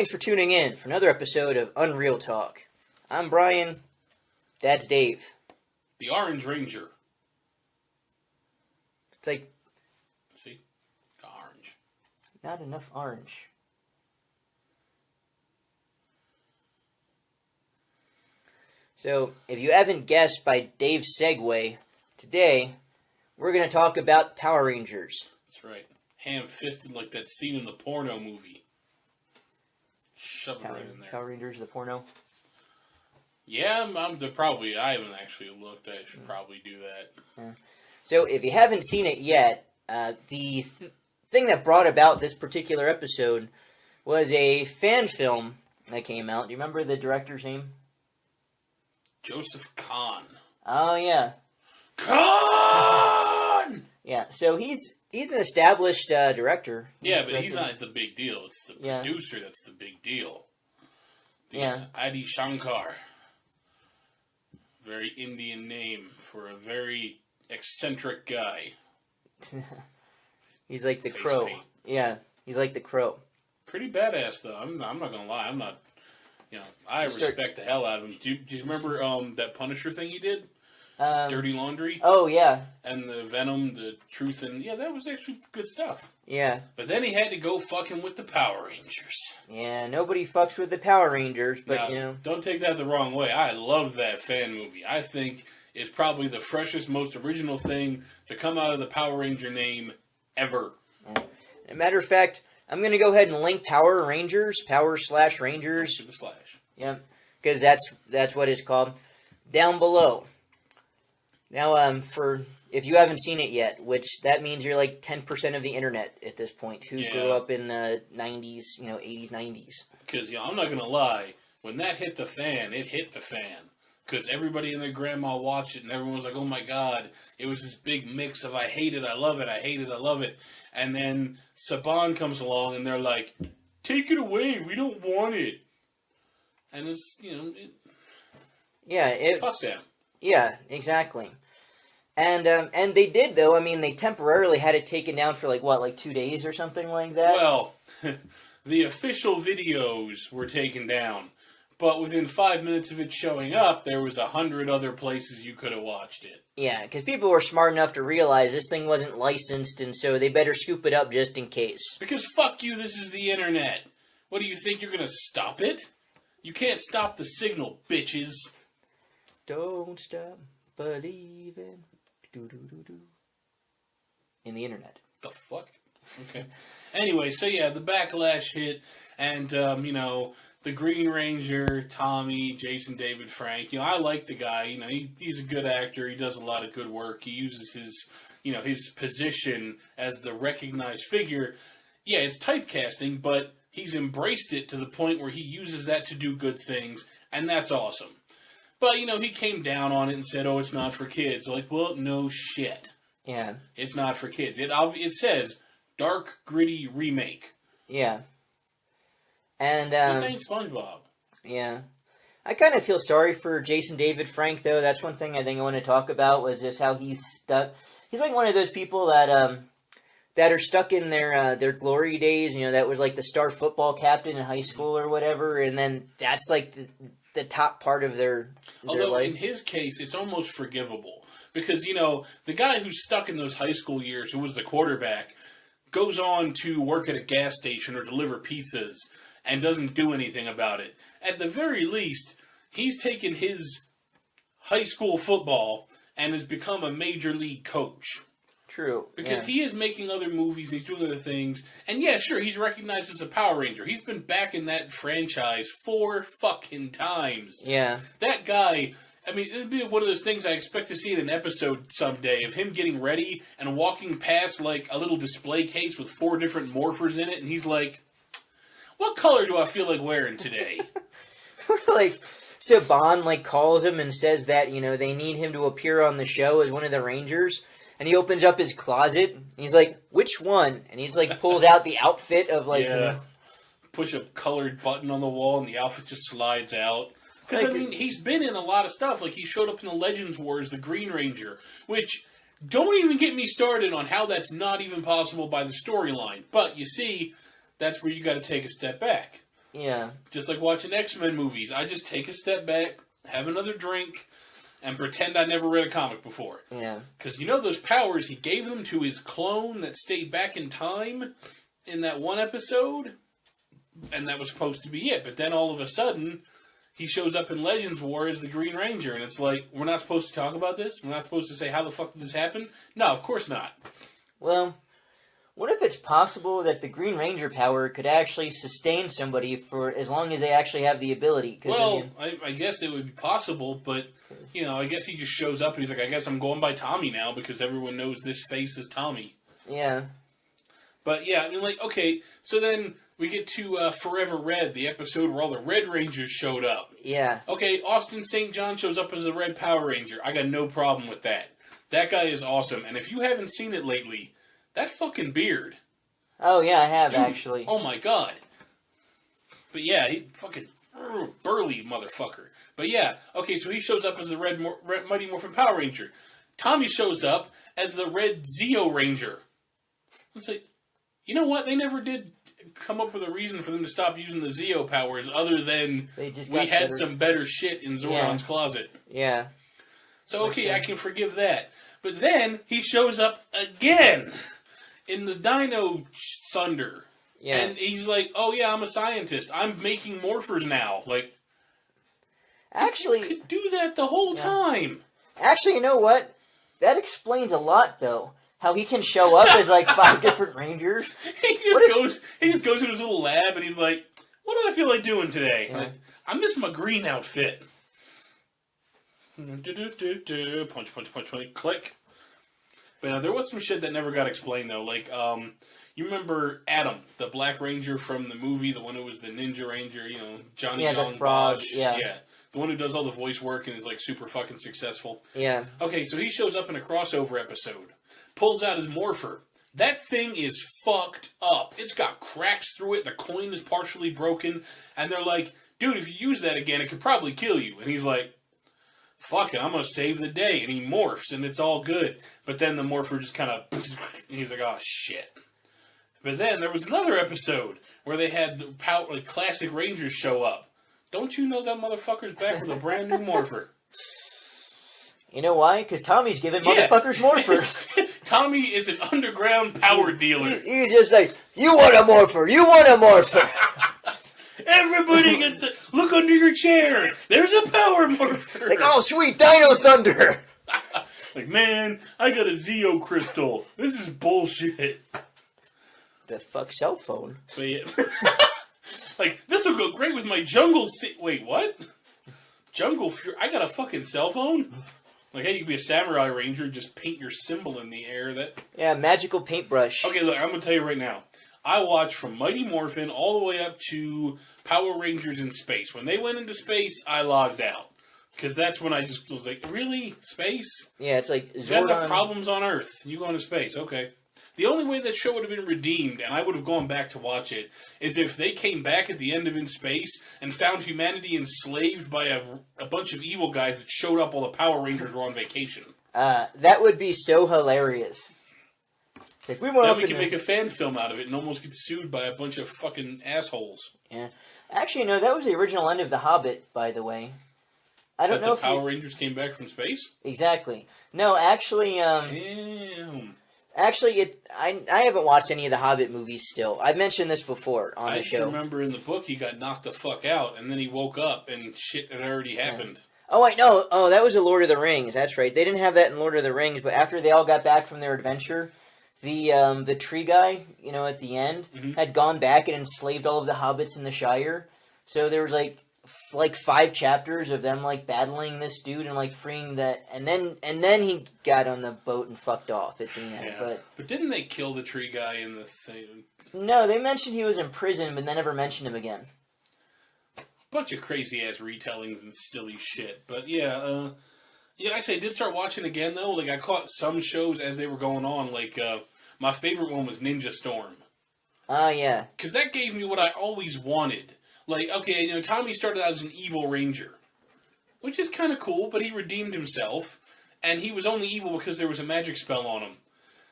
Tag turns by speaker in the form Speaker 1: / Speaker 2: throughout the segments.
Speaker 1: Thanks for tuning in for another episode of Unreal Talk. I'm Brian. That's Dave.
Speaker 2: The Orange Ranger.
Speaker 1: It's like...
Speaker 2: See? Orange.
Speaker 1: Not enough orange. So, if you haven't guessed by Dave's segue, today we're going to talk about Power Rangers.
Speaker 2: That's right. Ham-fisted like that scene in the porno movie. Shove it right in there.
Speaker 1: Power Rangers, the porno?
Speaker 2: Yeah, I haven't actually looked. I should probably do that.
Speaker 1: Yeah. So, if you haven't seen it yet, the thing that brought about this particular episode was a fan film that came out. Do you remember the director's name?
Speaker 2: Joseph Kahn.
Speaker 1: Oh, yeah.
Speaker 2: Kahn!
Speaker 1: Yeah, so he's an established director.
Speaker 2: Yeah, but he's not the big deal. It's the producer that's the big deal. Adi Shankar. Very Indian name for a very eccentric guy.
Speaker 1: He's like the Crow.
Speaker 2: Paint.
Speaker 1: Yeah, he's like the Crow.
Speaker 2: Pretty badass, though. I'm not going to lie. I respect the hell out of him. Do you remember that Punisher thing he did? Dirty Laundry?
Speaker 1: Oh, yeah.
Speaker 2: And the Venom, the Truth, and that was actually good stuff.
Speaker 1: Yeah.
Speaker 2: But then he had to go fucking with the Power Rangers.
Speaker 1: Yeah, nobody fucks with the Power Rangers, but
Speaker 2: now, don't take that the wrong way. I love that fan movie. I think it's probably the freshest, most original thing to come out of the Power Ranger name ever.
Speaker 1: Yeah. As a matter of fact, I'm going to go ahead and link Power Rangers, Power/Rangers.
Speaker 2: To the slash.
Speaker 1: Yeah, because that's what it's called, down below. Now, if you haven't seen it yet, which that means you're like 10% of the internet at this point, who grew up in the 90s, 80s, 90s.
Speaker 2: Because, I'm not going to lie, when that hit the fan, it hit the fan. Because everybody and their grandma watched it, and everyone was like, oh my god, it was this big mix of I hate it, I love it, I hate it, I love it. And then Saban comes along, and they're like, take it away, we don't want it. And it's, fuck them.
Speaker 1: Yeah, exactly. And they did, though. I mean, they temporarily had it taken down for, 2 days or something like that?
Speaker 2: Well, the official videos were taken down. But within 5 minutes of it showing up, there was 100 other places you could have watched it.
Speaker 1: Yeah, because people were smart enough to realize this thing wasn't licensed, and so they better scoop it up just in case.
Speaker 2: Because fuck you, this is the internet. What, do you think you're going to stop it? You can't stop the signal, bitches.
Speaker 1: Don't stop believing. Do-do-do-do. In the internet.
Speaker 2: The fuck? Okay. Anyway, so the Backlash hit, and, the Green Ranger, Tommy, Jason David Frank, I like the guy, he's a good actor, he does a lot of good work, he uses his, his position as the recognized figure. Yeah, it's typecasting, but he's embraced it to the point where he uses that to do good things, and that's awesome. But, he came down on it and said, oh, it's not for kids. Like, well, no shit.
Speaker 1: Yeah.
Speaker 2: It's not for kids. It says, dark, gritty remake.
Speaker 1: Yeah. And,
Speaker 2: this ain't SpongeBob.
Speaker 1: Yeah. I kind of feel sorry for Jason David Frank, though. That's one thing I think I want to talk about, was just how he's stuck. He's like one of those people that are stuck in their glory days, that was like the star football captain in high school or whatever, and then that's like the top part of their
Speaker 2: Although,
Speaker 1: life.
Speaker 2: In his case, it's almost forgivable. Because, the guy who's stuck in those high school years, who was the quarterback, goes on to work at a gas station or deliver pizzas and doesn't do anything about it. At the very least, he's taken his high school football and has become a major league coach.
Speaker 1: True.
Speaker 2: Because he is making other movies, he's doing other things, and sure, he's recognized as a Power Ranger. He's been back in that franchise 4 fucking times.
Speaker 1: Yeah.
Speaker 2: That guy, it'd be one of those things I expect to see in an episode someday, of him getting ready and walking past, a little display case with 4 different morphers in it, and he's like, what color do I feel like wearing today?
Speaker 1: Saban, calls him and says that, they need him to appear on the show as one of the Rangers. And he opens up his closet, and he's like, which one? And he's pulls out the outfit of
Speaker 2: push a colored button on the wall, and the outfit just slides out. Because, he's been in a lot of stuff. He showed up in the Legends War as the Green Ranger, which, don't even get me started on how that's not even possible by the storyline. But, you see, that's where you got to take a step back.
Speaker 1: Yeah.
Speaker 2: Just like watching X-Men movies. I just take a step back, have another drink, and pretend I never read a comic before.
Speaker 1: Yeah.
Speaker 2: Because you know those powers, he gave them to his clone that stayed back in time in that one episode? And that was supposed to be it. But then all of a sudden, he shows up in Legends War as the Green Ranger. And it's like, we're not supposed to talk about this? We're not supposed to say, how the fuck did this happen? No, of course not.
Speaker 1: Well, what if it's possible that the Green Ranger power could actually sustain somebody for as long as they actually have the ability?
Speaker 2: Well, I guess it would be possible, but, you know, I guess he just shows up and he's like, I guess I'm going by Tommy now because everyone knows this face is Tommy.
Speaker 1: Yeah.
Speaker 2: But, yeah, I mean, like, okay, so then we get to Forever Red, the episode where all the Red Rangers showed up.
Speaker 1: Yeah.
Speaker 2: Okay, Austin St. John shows up as a Red Power Ranger. I got no problem with that. That guy is awesome. And if you haven't seen it lately, that fucking beard.
Speaker 1: Oh, yeah, I have,
Speaker 2: Dude,
Speaker 1: actually.
Speaker 2: Oh, my God. But, yeah, he fucking burly motherfucker. But, yeah, okay, so he shows up as the Red Mighty Morphin Power Ranger. Tommy shows up as the Red Zeo Ranger. It's like, you know what? They never did come up with a reason for them to stop using the Zeo powers other than we had some better shit in Zordon's closet.
Speaker 1: Yeah.
Speaker 2: So, okay, I can forgive that. But then he shows up again in the Dino Thunder.
Speaker 1: Yeah.
Speaker 2: And he's like, oh, yeah, I'm a scientist. I'm making morphers now. Like,
Speaker 1: actually,
Speaker 2: you could do that the whole time.
Speaker 1: Actually, you know what? That explains a lot, though. How he can show up as like 5 different Rangers.
Speaker 2: He just goes in his little lab and he's like, what do I feel like doing today?
Speaker 1: Yeah.
Speaker 2: Like, I miss my green outfit. Punch, punch, punch, punch, click. But there was some shit that never got explained, though. Like, you remember Adam, the Black Ranger from the movie, the one who was the Ninja Ranger, you know, Johnny Young,
Speaker 1: the frog,
Speaker 2: Bosch,
Speaker 1: yeah.
Speaker 2: The one who does all the voice work and is, like, super fucking successful.
Speaker 1: Yeah.
Speaker 2: Okay, so he shows up in a crossover episode, pulls out his morpher. That thing is fucked up. It's got cracks through it, the coin is partially broken, and they're like, dude, if you use that again, it could probably kill you. And he's like, fuck it, I'm going to save the day. And he morphs, and it's all good. But then the morpher just kind of, and he's like, oh, shit. But then there was another episode where they had like, classic Rangers show up. Don't you know that motherfucker's back with a brand new morpher?
Speaker 1: You know why? Because Tommy's giving motherfuckers morphers.
Speaker 2: Tommy is an underground power dealer.
Speaker 1: He's just like, you want a morpher, you want a morpher.
Speaker 2: Everybody gets to look under your chair. There's a power morpher.
Speaker 1: Like, oh, sweet Dino Thunder.
Speaker 2: Like, man, I got a Zeo crystal. This is bullshit.
Speaker 1: The fuck cell phone?
Speaker 2: But yeah. Like, this will go great with my jungle... Wait, what? Jungle Fury? I got a fucking cell phone? Like, hey, you could be a samurai ranger and just paint your symbol in the air.
Speaker 1: Yeah, magical paintbrush.
Speaker 2: Okay, look, I'm going to tell you right now. I watched from Mighty Morphin all the way up to Power Rangers in Space. When they went into space, I logged out. Because that's when I just was like, really? Space?
Speaker 1: Yeah, it's like
Speaker 2: Zord. Got enough problems on Earth. You go into space. Okay. The only way that show would have been redeemed, and I would have gone back to watch it, is if they came back at the end of In Space and found humanity enslaved by a bunch of evil guys that showed up while the Power Rangers were on vacation.
Speaker 1: That would be so hilarious. Like,
Speaker 2: then we can make a fan film out of it and almost get sued by a bunch of fucking assholes.
Speaker 1: Yeah. Actually, no, that was the original end of The Hobbit, by the way. I don't know if
Speaker 2: the Power Rangers came back from space?
Speaker 1: Exactly. No, actually,
Speaker 2: Damn.
Speaker 1: Actually, I haven't watched any of the Hobbit movies still. I've mentioned this before on the show.
Speaker 2: I remember in the book he got knocked the fuck out, and then he woke up, and shit had already happened.
Speaker 1: Oh, wait, no. Oh, that was a Lord of the Rings. That's right. They didn't have that in Lord of the Rings, but after they all got back from their adventure, the tree guy, you know, at the end, had gone back and enslaved all of the hobbits in the Shire. So there was, like 5 chapters of them, like, battling this dude and, like, freeing that. And then he got on the boat and fucked off at the end.
Speaker 2: Yeah. But didn't they kill the tree guy in the thing?
Speaker 1: No, they mentioned he was in prison, but they never mentioned him again.
Speaker 2: Bunch of crazy-ass retellings and silly shit. But, yeah, actually, I did start watching again, though. Like, I caught some shows as they were going on. Like, my favorite one was Ninja Storm.
Speaker 1: Ah, yeah.
Speaker 2: Because that gave me what I always wanted. Like, okay, you know, Tommy started out as an evil ranger, which is kind of cool, but he redeemed himself, and he was only evil because there was a magic spell on him.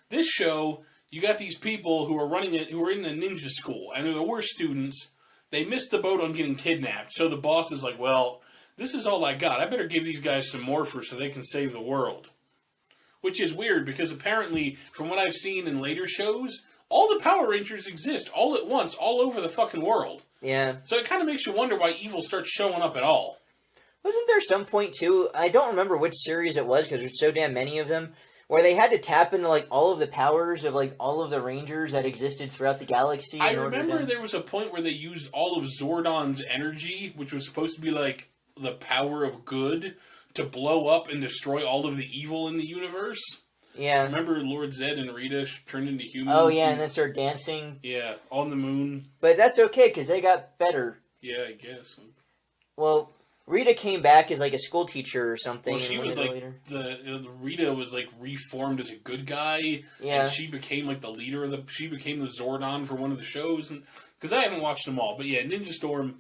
Speaker 2: This show, you got these people who are running it, who are in the ninja school, and they're the worst students, they missed the boat on getting kidnapped. So the boss is like, well, this is all I got. I better give these guys some morphers so they can save the world. Which is weird, because apparently, from what I've seen in later shows, all the Power Rangers exist all at once, all over the fucking world.
Speaker 1: Yeah.
Speaker 2: So it kind of makes you wonder why evil starts showing up at all.
Speaker 1: Wasn't there some point, too, I don't remember which series it was, because there's so damn many of them, where they had to tap into, like, all of the powers of, like, all of the Rangers that existed throughout the galaxy?
Speaker 2: I remember there was a point where they used all of Zordon's energy, which was supposed to be, like, the power of good, to blow up and destroy all of the evil in the universe.
Speaker 1: Yeah.
Speaker 2: Remember Lord Zed and Rita turned into humans?
Speaker 1: Oh, yeah, and then started dancing.
Speaker 2: Yeah, on the moon.
Speaker 1: But that's okay, because they got better.
Speaker 2: Yeah, I guess.
Speaker 1: Well, Rita came back as, like, a school teacher or something.
Speaker 2: Well, she was, like, the Rita was, like, reformed as a good guy.
Speaker 1: Yeah.
Speaker 2: And she became, like, the leader of she became the Zordon for one of the shows. And because I haven't watched them all. But, yeah, Ninja Storm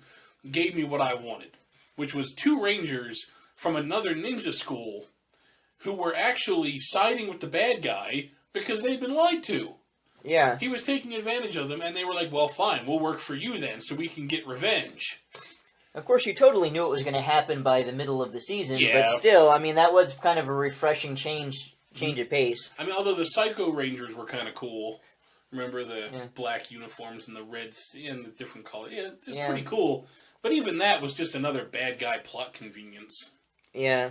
Speaker 2: gave me what I wanted, which was 2 Rangers from another ninja school who were actually siding with the bad guy because they'd been lied to.
Speaker 1: Yeah.
Speaker 2: He was taking advantage of them, and they were like, well, fine, we'll work for you then, so we can get revenge.
Speaker 1: Of course, you totally knew it was going to happen by the middle of the season,
Speaker 2: Yeah.
Speaker 1: but still, I mean, that was kind of a refreshing change of pace.
Speaker 2: I mean, although the Psycho Rangers were kind of cool. Remember the black uniforms and the red and the different colors? Yeah, it was pretty cool. But even that was just another bad guy plot convenience.
Speaker 1: Yeah.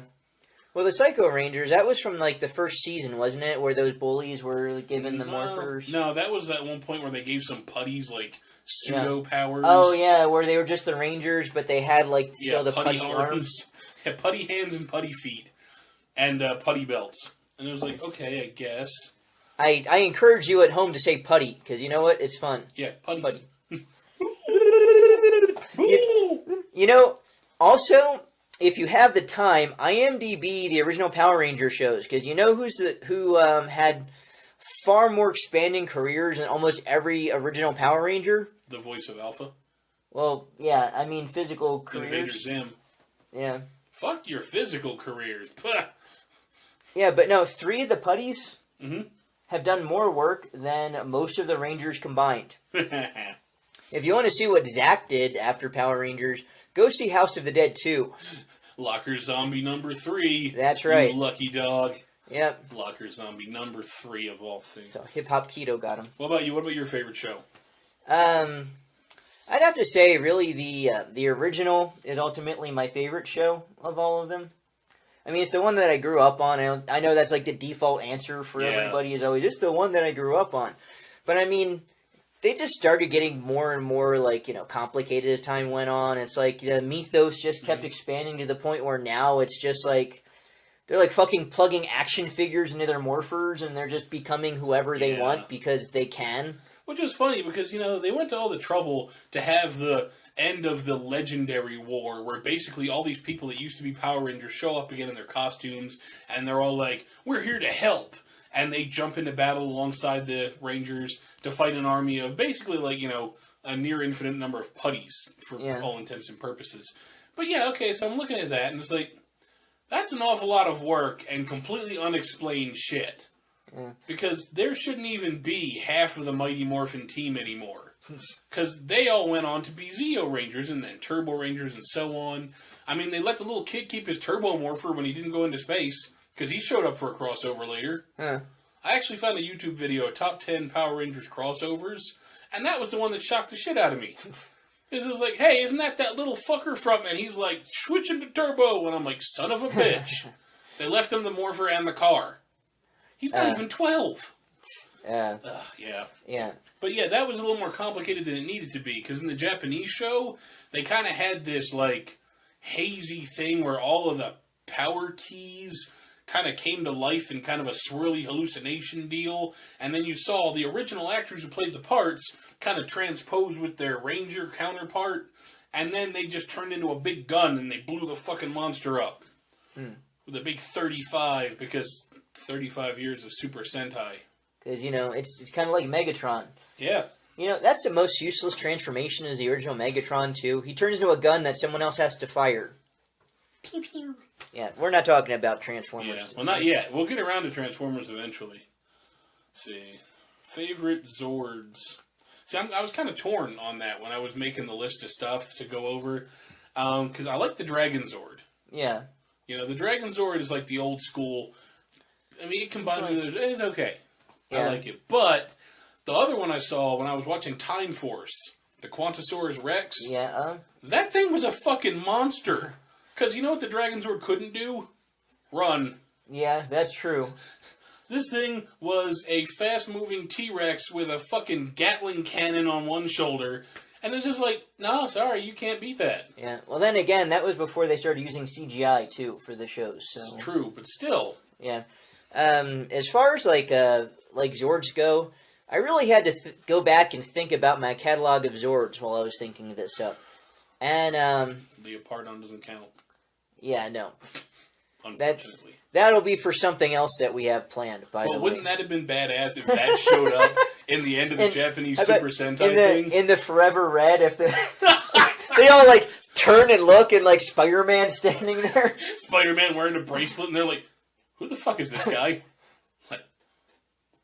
Speaker 1: Well, the Psycho Rangers, that was from, like, the first season, wasn't it? Where those bullies were given the morphers?
Speaker 2: No, that was at one point where they gave some putties, like, pseudo-powers.
Speaker 1: Oh, yeah, where they were just the Rangers, but they had, like, still the putty arms.
Speaker 2: Yeah, putty hands and putty feet. And putty belts. And it was like, okay, I guess.
Speaker 1: I encourage you at home to say putty, because you know what? It's fun.
Speaker 2: Yeah, putties.
Speaker 1: Putty. You know, also, if you have the time, IMDb the original Power Ranger shows, because you know who had far more expanding careers than almost every original Power Ranger?
Speaker 2: The voice of Alpha.
Speaker 1: Well, yeah, I mean physical careers.
Speaker 2: Invader Zim.
Speaker 1: Yeah.
Speaker 2: Fuck your physical careers.
Speaker 1: Yeah, but no, 3 of the putties have done more work than most of the Rangers combined. If you want to see what Zack did after Power Rangers, go see House of the Dead 2.
Speaker 2: Locker Zombie number 3.
Speaker 1: That's right.
Speaker 2: You lucky dog.
Speaker 1: Yep.
Speaker 2: Locker Zombie number 3 of all things.
Speaker 1: So Hip Hop Keto got him.
Speaker 2: What about you? What about your favorite show?
Speaker 1: I'd have to say, really, the original is ultimately my favorite show of all of them. I mean, it's the one that I grew up on. I know that's like the default answer for everybody is always, it's the one that I grew up on. But I mean, they just started getting more and more, like, you know, complicated as time went on. It's like the mythos just kept expanding to the point where now it's just like, they're like fucking plugging action figures into their morphers and they're just becoming whoever they want because they can.
Speaker 2: Which is funny because, you know, they went to all the trouble to have the end of the Legendary War where basically all these people that used to be Power Rangers show up again in their costumes and they're all like, we're here to help. And they jump into battle alongside the Rangers to fight an army of basically, like, you know, a near infinite number of putties for all intents and purposes. But yeah, okay, so I'm looking at that and it's like, that's an awful lot of work and completely unexplained shit. Yeah. Because there shouldn't even be half of the Mighty Morphin team anymore. Because they all went on to be Zeo Rangers and then Turbo Rangers and so on. I mean, they let the little kid keep his Turbo Morpher when he didn't go into space. Because he showed up for a crossover later. Huh. I actually found a YouTube video, Top 10 Power Rangers crossovers. And that was the one that shocked the shit out of me. It was like, hey, isn't that little fucker from... And he's like, switching to Turbo. And I'm like, son of a bitch. They left him the Morpher and the car. He's not even 12. Yeah. Yeah. But yeah, that was a little more complicated than it needed to be. Because in the Japanese show, they kind of had this, like, hazy thing where all of the power keys kind of came to life in kind of a swirly hallucination deal. And then you saw the original actors who played the parts kind of transpose with their Ranger counterpart. And then they just turned into a big gun and they blew the fucking monster up. With a big 35 because... 35 years of Super Sentai.
Speaker 1: Because, you know, it's kind of like Megatron.
Speaker 2: Yeah.
Speaker 1: You know, that's the most useless transformation is the original Megatron, too. He turns into a gun that someone else has to fire. Yeah, we're not talking about Transformers.
Speaker 2: Yeah, well, not yet. We'll get around to Transformers eventually. Let's see. Favorite Zords. See, I was kind of torn on that when I was making the list of stuff to go over, because I like the Dragon Zord.
Speaker 1: Yeah.
Speaker 2: You know, the Dragon Zord is like the old school. I mean, it combines it's okay. Yeah. I like it. But the other one I saw when I was watching Time Force, the Quantosaurus Rex, that thing was a fucking monster. Because you know what the Dragon Zord couldn't do? Run.
Speaker 1: Yeah, that's true.
Speaker 2: This thing was a fast-moving T-Rex with a fucking Gatling cannon on one shoulder. And it's just like, no, sorry, you can't beat that.
Speaker 1: Yeah. Well, then again, that was before they started using CGI, too, for the shows. So.
Speaker 2: It's true, but still.
Speaker 1: Yeah. As far as, like Zords go, I really had to go back and think about my catalog of Zords while I was thinking this up. And,
Speaker 2: Leopardon doesn't count.
Speaker 1: Yeah, no.
Speaker 2: Unfortunately.
Speaker 1: That'll be for something else that we have planned, by the way.
Speaker 2: Well, wouldn't that have been badass if that showed up in the end of the Japanese Super Sentai thing?
Speaker 1: In the Forever Red, if they all, like, turn and look and, like, Spider-Man standing there.
Speaker 2: Spider-Man wearing a bracelet, and they're like, who the fuck is this guy? Like,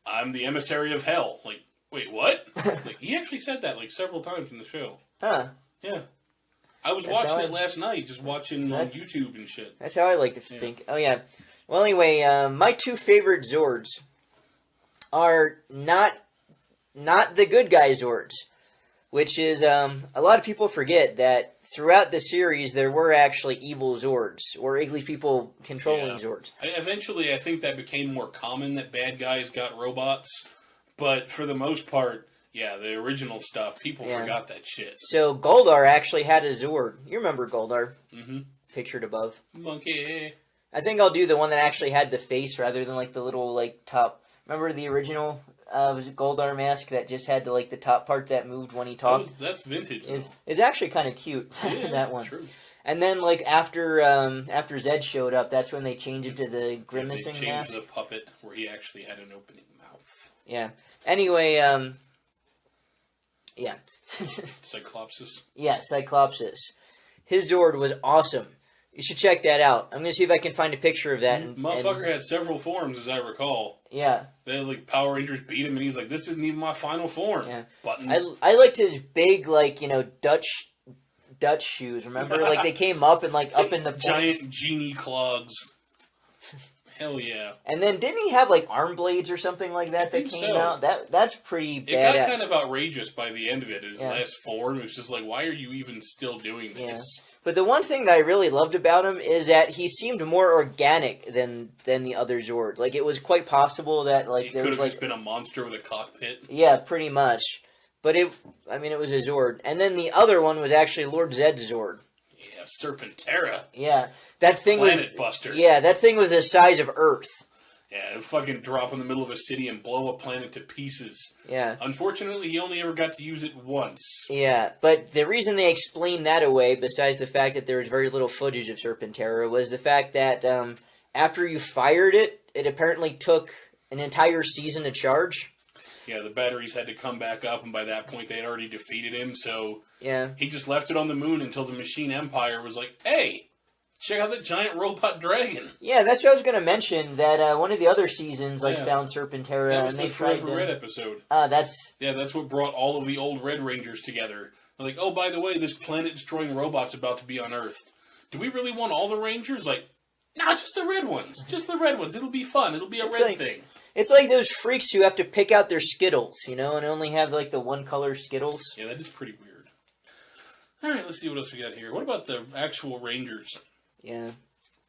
Speaker 2: I'm the emissary of hell. Like, wait, what? Like, he actually said that, like, several times in the show.
Speaker 1: Huh.
Speaker 2: Yeah. I was watching it last night, just watching on YouTube and shit.
Speaker 1: That's how I like to think. Oh, yeah. Well, anyway, my two favorite Zords are not the good guy Zords, which is, a lot of people forget that throughout the series there were actually evil Zords, or at least people controlling Zords.
Speaker 2: Eventually, I think that became more common that bad guys got robots, but for the most part, yeah, the original stuff, people forgot that shit.
Speaker 1: So Goldar actually had a Zord. You remember Goldar?
Speaker 2: Mm-hmm.
Speaker 1: Pictured above.
Speaker 2: Monkey.
Speaker 1: I think I'll do the one that actually had the face rather than like the little like top. Remember the original was it Goldar mask that just had the like the top part that moved when he talked?
Speaker 2: That's vintage.
Speaker 1: Is actually kind of cute.
Speaker 2: Yeah,
Speaker 1: that one.
Speaker 2: True.
Speaker 1: And then like after Zed showed up, that's when they changed it to the grimacing
Speaker 2: they
Speaker 1: mask.
Speaker 2: Changed the puppet where he actually had an opening mouth.
Speaker 1: Yeah. Anyway, yeah.
Speaker 2: Cyclopsis.
Speaker 1: Yeah, Cyclopsis. His Zord was awesome. You should check that out. I'm going to see if I can find a picture of that.
Speaker 2: Motherfucker had several forms, as I recall.
Speaker 1: Yeah.
Speaker 2: They had, like, Power Rangers beat him, and he's like, this isn't even my final form.
Speaker 1: Yeah.
Speaker 2: Button.
Speaker 1: I liked his big, like, you know, Dutch shoes. Remember? Like, they came up and, like, up in the points.
Speaker 2: Giant genie clogs. Hell yeah.
Speaker 1: And then didn't he have, like, arm blades or something like that that came out? That's pretty badass.
Speaker 2: It got kind of outrageous by the end of it. His last form, it was just like, why are you even still doing this?
Speaker 1: Yeah. But the one thing that I really loved about him is that he seemed more organic than the other Zords. Like, it was quite possible that, like,
Speaker 2: there was, like... just been a monster with a cockpit.
Speaker 1: Yeah, pretty much. But it was a Zord. And then the other one was actually Lord Zed's Zord.
Speaker 2: Yeah, Serpentera.
Speaker 1: Yeah. That thing
Speaker 2: Planet Buster.
Speaker 1: Yeah, that thing was the size of Earth.
Speaker 2: Yeah, it would fucking drop in the middle of a city and blow a planet to pieces.
Speaker 1: Yeah.
Speaker 2: Unfortunately, he only ever got to use it once.
Speaker 1: Yeah, but the reason they explained that away, besides the fact that there was very little footage of Serpentera, was the fact that after you fired it, it apparently took an entire season to charge.
Speaker 2: Yeah, the batteries had to come back up, and by that point they had already defeated him, so
Speaker 1: yeah,
Speaker 2: he just left it on the moon until the Machine Empire was like, hey, check out that giant robot dragon.
Speaker 1: Yeah, that's what I was going to mention, that one of the other seasons found Serpentera.
Speaker 2: That was
Speaker 1: and they
Speaker 2: the Forever Red episode.
Speaker 1: That's
Speaker 2: what brought all of the old Red Rangers together. They're like, oh, by the way, this planet-destroying robot's about to be unearthed. Do we really want all the Rangers? Like, nah, just the red ones. Just the red ones. It'll be fun. It'll be a red thing.
Speaker 1: It's like those freaks who have to pick out their Skittles, you know, and only have, like, the one-color Skittles.
Speaker 2: Yeah, that is pretty weird. All right, let's see what else we got here. What about the actual Rangers?
Speaker 1: Yeah.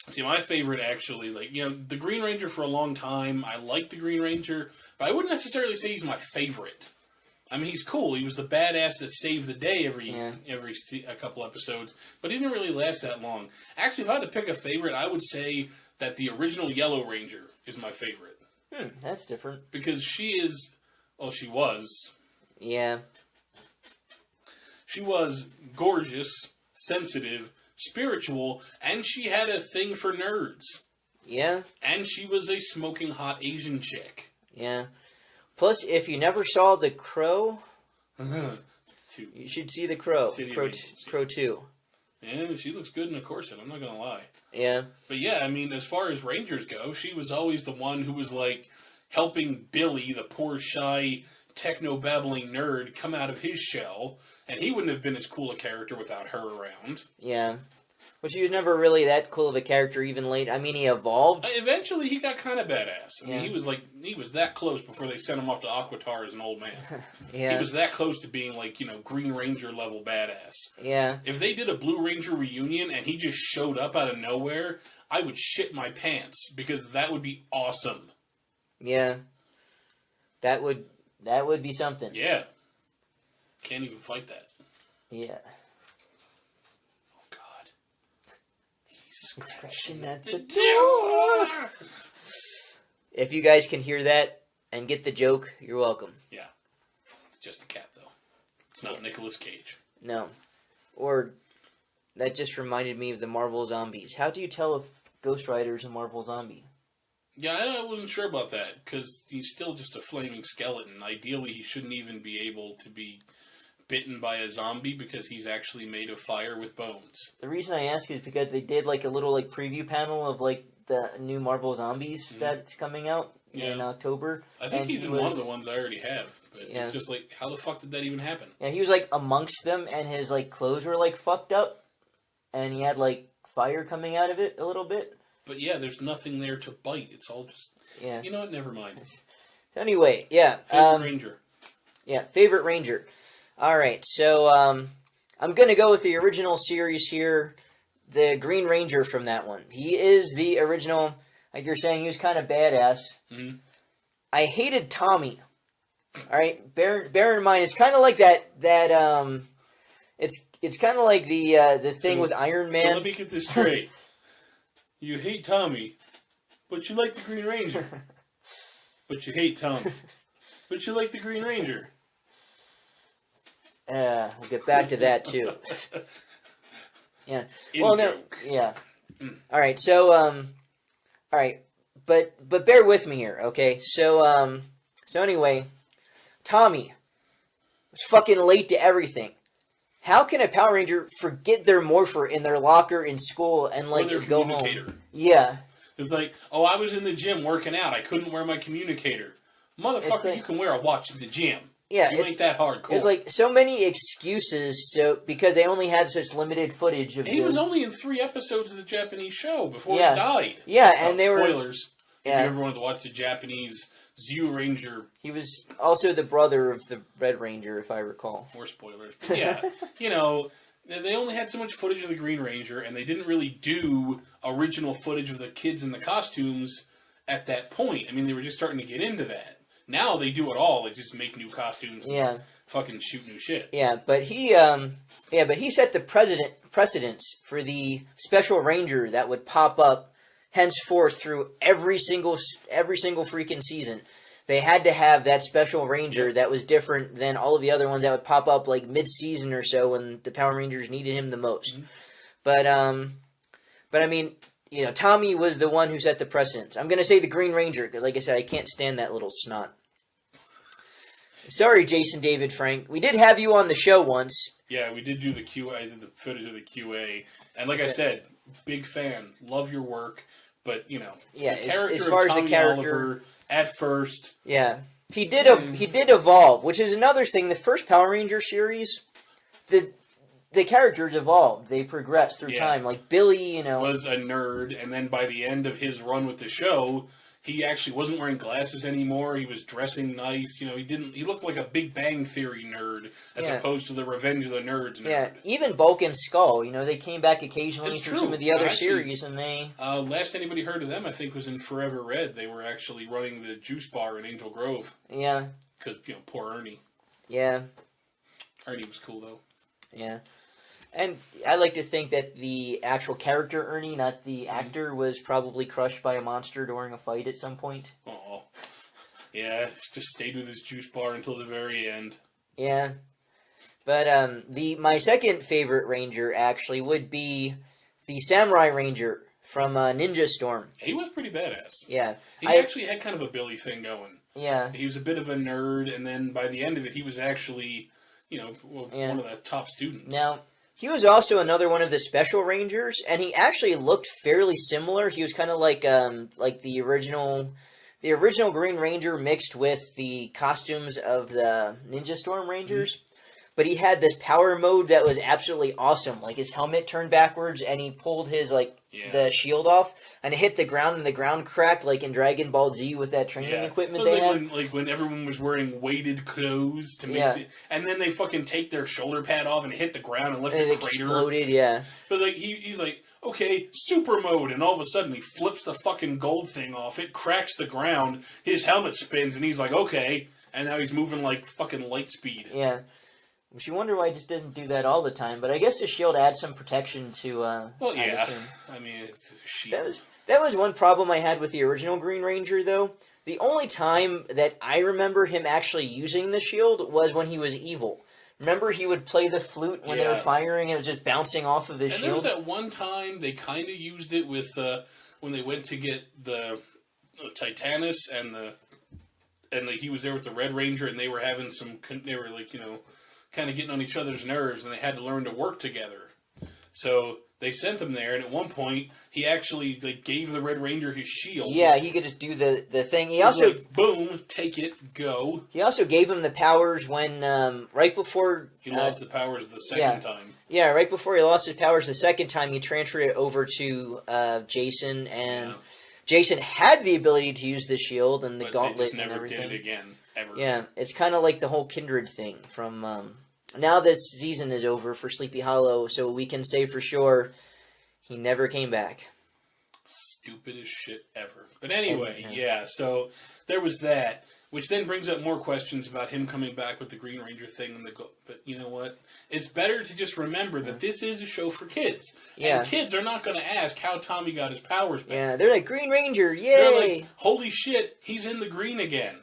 Speaker 2: See, my favorite, actually, like, you know, the Green Ranger for a long time, I liked the Green Ranger, but I wouldn't necessarily say he's my favorite. I mean, he's cool. He was the badass that saved the day every a couple episodes, but he didn't really last that long. Actually, if I had to pick a favorite, I would say that the original Yellow Ranger is my favorite.
Speaker 1: That's different.
Speaker 2: Because she was.
Speaker 1: Yeah.
Speaker 2: She was gorgeous, sensitive, spiritual, and she had a thing for nerds.
Speaker 1: Yeah.
Speaker 2: And she was a smoking hot Asian chick.
Speaker 1: Yeah. Plus, if you never saw The Crow,
Speaker 2: you
Speaker 1: should see The Crow. Crow 2.
Speaker 2: Yeah, she looks good in a corset, I'm not going to lie.
Speaker 1: Yeah.
Speaker 2: But yeah, I mean, as far as Rangers go, she was always the one who was, like, helping Billy, the poor, shy techno-babbling nerd come out of his shell, and he wouldn't have been as cool a character without her around.
Speaker 1: Yeah. Which he was never really that cool of a character even late. I mean, he evolved.
Speaker 2: Eventually, he got kind of badass. I mean, he was that close before they sent him off to Aquitar as an old man.
Speaker 1: Yeah.
Speaker 2: He was that close to being like, Green Ranger level badass.
Speaker 1: Yeah.
Speaker 2: If they did a Blue Ranger reunion and he just showed up out of nowhere, I would shit my pants because that would be awesome.
Speaker 1: Yeah. That would be something.
Speaker 2: Yeah. Can't even fight that.
Speaker 1: Yeah. Scratching at the door. If you guys can hear that and get the joke, you're welcome.
Speaker 2: Yeah. It's just a cat, though. It's not Nicolas Cage.
Speaker 1: No. Or, that just reminded me of the Marvel Zombies. How do you tell if Ghost Rider's a Marvel Zombie?
Speaker 2: Yeah, I wasn't sure about that, because he's still just a flaming skeleton. Ideally, he shouldn't even be able to be bitten by a zombie because he's actually made of fire with bones.
Speaker 1: The reason I ask is because they did like a little like preview panel of like the new Marvel Zombies that's coming out in October.
Speaker 2: I think he's in one of the ones I already have, but it's just like, how the fuck did that even happen?
Speaker 1: Yeah, he was like amongst them, and his like clothes were like fucked up, and he had like fire coming out of it a little bit.
Speaker 2: But yeah, there's nothing there to bite. It's all just you know what? Never mind.
Speaker 1: So anyway,
Speaker 2: Favorite Ranger.
Speaker 1: Yeah, favorite Ranger. All right, so I'm going to go with the original series here, the Green Ranger from that one. He is the original, like you're saying, he was kind of badass.
Speaker 2: Mm-hmm.
Speaker 1: I hated Tommy. All right, bear in mind, it's kind of like that it's kind of like the thing with Iron Man.
Speaker 2: So let me get this straight. You hate Tommy, but you like the Green Ranger. But you hate Tommy, but you like the Green Ranger.
Speaker 1: We'll get back to that too. Yeah. Yeah. All right. So, all right, but bear with me here, okay? So, anyway, Tommy was fucking late to everything. How can a Power Ranger forget their morpher in their locker in school and like go home? Yeah.
Speaker 2: It's like, oh, I was in the gym working out. I couldn't wear my communicator. Motherfucker, like, you can wear a watch in the gym.
Speaker 1: Yeah,
Speaker 2: you ain't that hardcore.
Speaker 1: There's like so many excuses, because they only had such limited footage of him.
Speaker 2: He was only in 3 episodes of the Japanese show before he died.
Speaker 1: Yeah, and they were
Speaker 2: spoilers. If you ever wanted to watch the Japanese Zyu Ranger,
Speaker 1: he was also the brother of the Red Ranger, if I recall.
Speaker 2: More spoilers, but yeah, they only had so much footage of the Green Ranger, and they didn't really do original footage of the kids in the costumes at that point. I mean, they were just starting to get into that. Now they do it all. They just make new costumes and fucking shoot new shit. Yeah, but he set the precedence for the Special Ranger that would pop up henceforth through every single freaking season. They had to have that Special Ranger that was different than all of the other ones that would pop up like mid-season or so when the Power Rangers needed him the most. Mm-hmm. But I mean, Tommy was the one who set the precedence. I'm going to say the Green Ranger, because like I said, I can't stand that little snot. Sorry, Jason David Frank. We did have you on the show once. Yeah, we did do the QA. I did the footage of the QA. And like I said, big fan. Love your work. But, the character
Speaker 1: as far
Speaker 2: of Tommy
Speaker 1: as the character,
Speaker 2: Oliver, at first.
Speaker 1: Yeah. He did evolve, which is another thing. The first Power Ranger series, the characters evolved. They progressed through time. Like Billy,
Speaker 2: was a nerd, and then by the end of his run with the show, he actually wasn't wearing glasses anymore. He was dressing nice. He looked like a Big Bang Theory nerd as opposed to the Revenge of the Nerds nerd.
Speaker 1: Yeah, even Bulk and Skull, they came back occasionally through some of the other series, and they...
Speaker 2: last anybody heard of them, I think, was in Forever Red. They were actually running the juice bar in Angel Grove.
Speaker 1: Yeah.
Speaker 2: Because, poor Ernie.
Speaker 1: Yeah.
Speaker 2: Ernie was cool, though.
Speaker 1: Yeah. And I like to think that the actual character Ernie, not the actor, was probably crushed by a monster during a fight at some point.
Speaker 2: Oh, yeah, just stayed with his juice bar until the very end.
Speaker 1: Yeah, but my second favorite Ranger actually would be the Samurai Ranger from Ninja Storm.
Speaker 2: He was pretty badass.
Speaker 1: Yeah,
Speaker 2: he actually had kind of a Billy thing going.
Speaker 1: Yeah,
Speaker 2: he was a bit of a nerd, and then by the end of it, he was actually, one of the top students.
Speaker 1: Now, he was also another one of the Special Rangers, and he actually looked fairly similar. He was kind of like the original the original Green Ranger mixed with the costumes of the Ninja Storm Rangers. But he had this power mode that was absolutely awesome. Like, his helmet turned backwards, and he pulled his, the shield off, and it hit the ground, and the ground cracked, like in Dragon Ball Z with that training equipment they had.
Speaker 2: When everyone was wearing weighted clothes to make and then they fucking take their shoulder pad off and hit the ground and left a crater.
Speaker 1: It exploded, yeah.
Speaker 2: But, he's like, okay, super mode, and all of a sudden he flips the fucking gold thing off, it cracks the ground, his helmet spins, and he's like, okay, and now he's moving like fucking light speed.
Speaker 1: Yeah. Which you wonder why he just doesn't do that all the time, but I guess the shield adds some protection to,
Speaker 2: I mean, it's a shield.
Speaker 1: That was one problem I had with the original Green Ranger, though. The only time that I remember him actually using the shield was when he was evil. Remember, he would play the flute when they were firing, and it was just bouncing off of his shield?
Speaker 2: And there was that one time they kind of used it with, when they went to get the Titanus, and he was there with the Red Ranger, and they were having kind of getting on each other's nerves, and they had to learn to work together. So they sent him there, and at one point, he actually gave the Red Ranger his shield.
Speaker 1: Yeah, he could just do the thing. He also
Speaker 2: boom, take it, go.
Speaker 1: He also gave him the powers when right before
Speaker 2: he lost the powers the second time.
Speaker 1: Yeah, right before he lost his powers the second time, he transferred it over to Jason, and Jason had the ability to use the shield and the gauntlet and everything.
Speaker 2: Did it again. Ever.
Speaker 1: Yeah, it's kind of like the whole Kindred thing from, now this season is over for Sleepy Hollow, so we can say for sure he never came back.
Speaker 2: Stupidest shit ever. But anyway, so there was that, which then brings up more questions about him coming back with the Green Ranger thing. But you know what? It's better to just remember that this is a show for kids. Yeah. And kids are not going to ask how Tommy got his powers back.
Speaker 1: Yeah, they're like, Green Ranger, yay!
Speaker 2: They're like, holy shit, he's in the green again.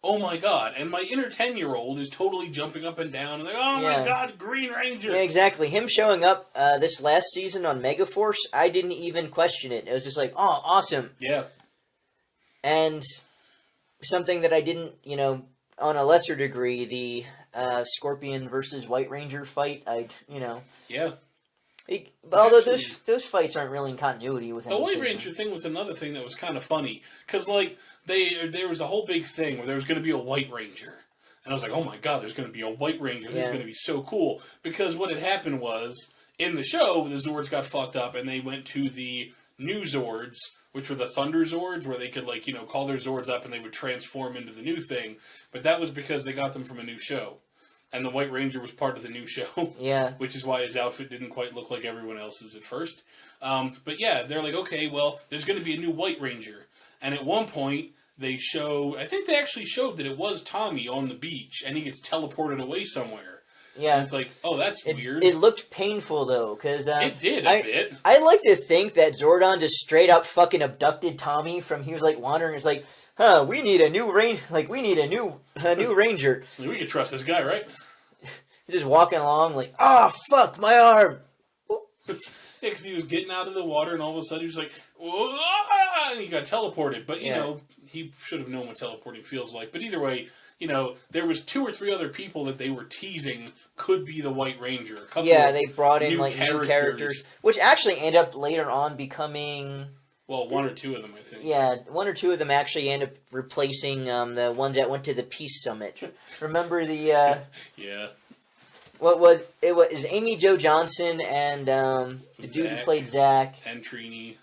Speaker 2: Oh my god. And my inner 10-year-old is totally jumping up and down and like, oh my god, Green Ranger.
Speaker 1: Yeah, exactly. Him showing up this last season on Megaforce, I didn't even question it. It was just like, oh, awesome.
Speaker 2: Yeah.
Speaker 1: And something that I didn't, on a lesser degree, the Scorpion versus White Ranger fight,
Speaker 2: Yeah.
Speaker 1: Although those fights aren't really in continuity with anything.
Speaker 2: The White Ranger thing was another thing that was kind of funny. Because, there was a whole big thing where there was going to be a White Ranger. And I was like, oh my god, there's going to be a White Ranger. This is going to be so cool. Because what had happened was, in the show, the Zords got fucked up and they went to the new Zords, which were the Thunder Zords, where they could, call their Zords up and they would transform into the new thing. But that was because they got them from a new show. And the White Ranger was part of the new show. Yeah. Which is why his outfit didn't quite look like everyone else's at first. But yeah, they're like, okay, well, there's going to be a new White Ranger. And at one point, I think they actually showed that it was Tommy on the beach, and he gets teleported away somewhere. Yeah. And it's like, oh, that's weird.
Speaker 1: It looked painful, though, because...
Speaker 2: it did a bit.
Speaker 1: I like to think that Zordon just straight up fucking abducted Tommy from... He was, wandering. It's like, we need a new we need a new Ranger.
Speaker 2: We can trust this guy, right?
Speaker 1: He's just walking along like, fuck, my arm!
Speaker 2: Yeah, because he was getting out of the water, and all of a sudden he was like, and he got teleported. But, he should have known what teleporting feels like. But either way, there was 2 or 3 other people that they were teasing could be the White Ranger.
Speaker 1: They brought in, new characters. Which actually end up later on becoming...
Speaker 2: Well, 1 or 2 of them, I think.
Speaker 1: Yeah, 1 or 2 of them actually end up replacing the ones that went to the Peace Summit. Remember the...
Speaker 2: yeah.
Speaker 1: It was Amy Jo Johnson and the dude who played Zack.
Speaker 2: And Trini.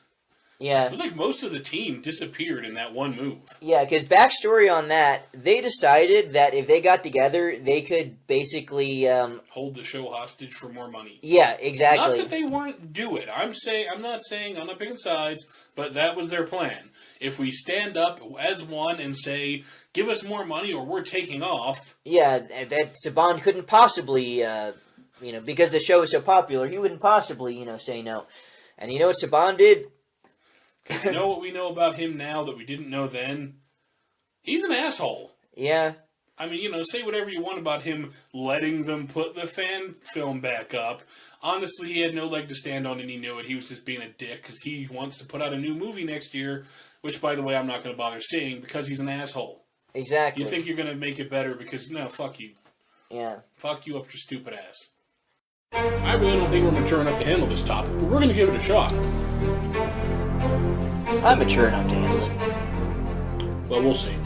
Speaker 1: Yeah.
Speaker 2: It was like most of the team disappeared in that one move.
Speaker 1: Yeah, because backstory on that, they decided that if they got together, they could basically...
Speaker 2: hold the show hostage for more money.
Speaker 1: Yeah, exactly.
Speaker 2: Not that they weren't do it. I'm not picking sides, but that was their plan. If we stand up as one and say, give us more money or we're taking off... Yeah,
Speaker 1: that Saban couldn't possibly, because the show is so popular, he wouldn't possibly, say no. And you know what Saban did?
Speaker 2: You know what we know about him now that we didn't know then? He's an asshole.
Speaker 1: Yeah.
Speaker 2: I mean, say whatever you want about him letting them put the fan film back up. Honestly, he had no leg to stand on and he knew it. He was just being a dick because he wants to put out a new movie next year, which, by the way, I'm not going to bother seeing because he's an asshole.
Speaker 1: Exactly.
Speaker 2: You think you're going to make it better because, no, fuck you.
Speaker 1: Yeah.
Speaker 2: Fuck you up your stupid ass. I really don't think we're mature enough to handle this topic, but we're going to give it a shot.
Speaker 1: I'm mature enough to handle it.
Speaker 2: Well, we'll see.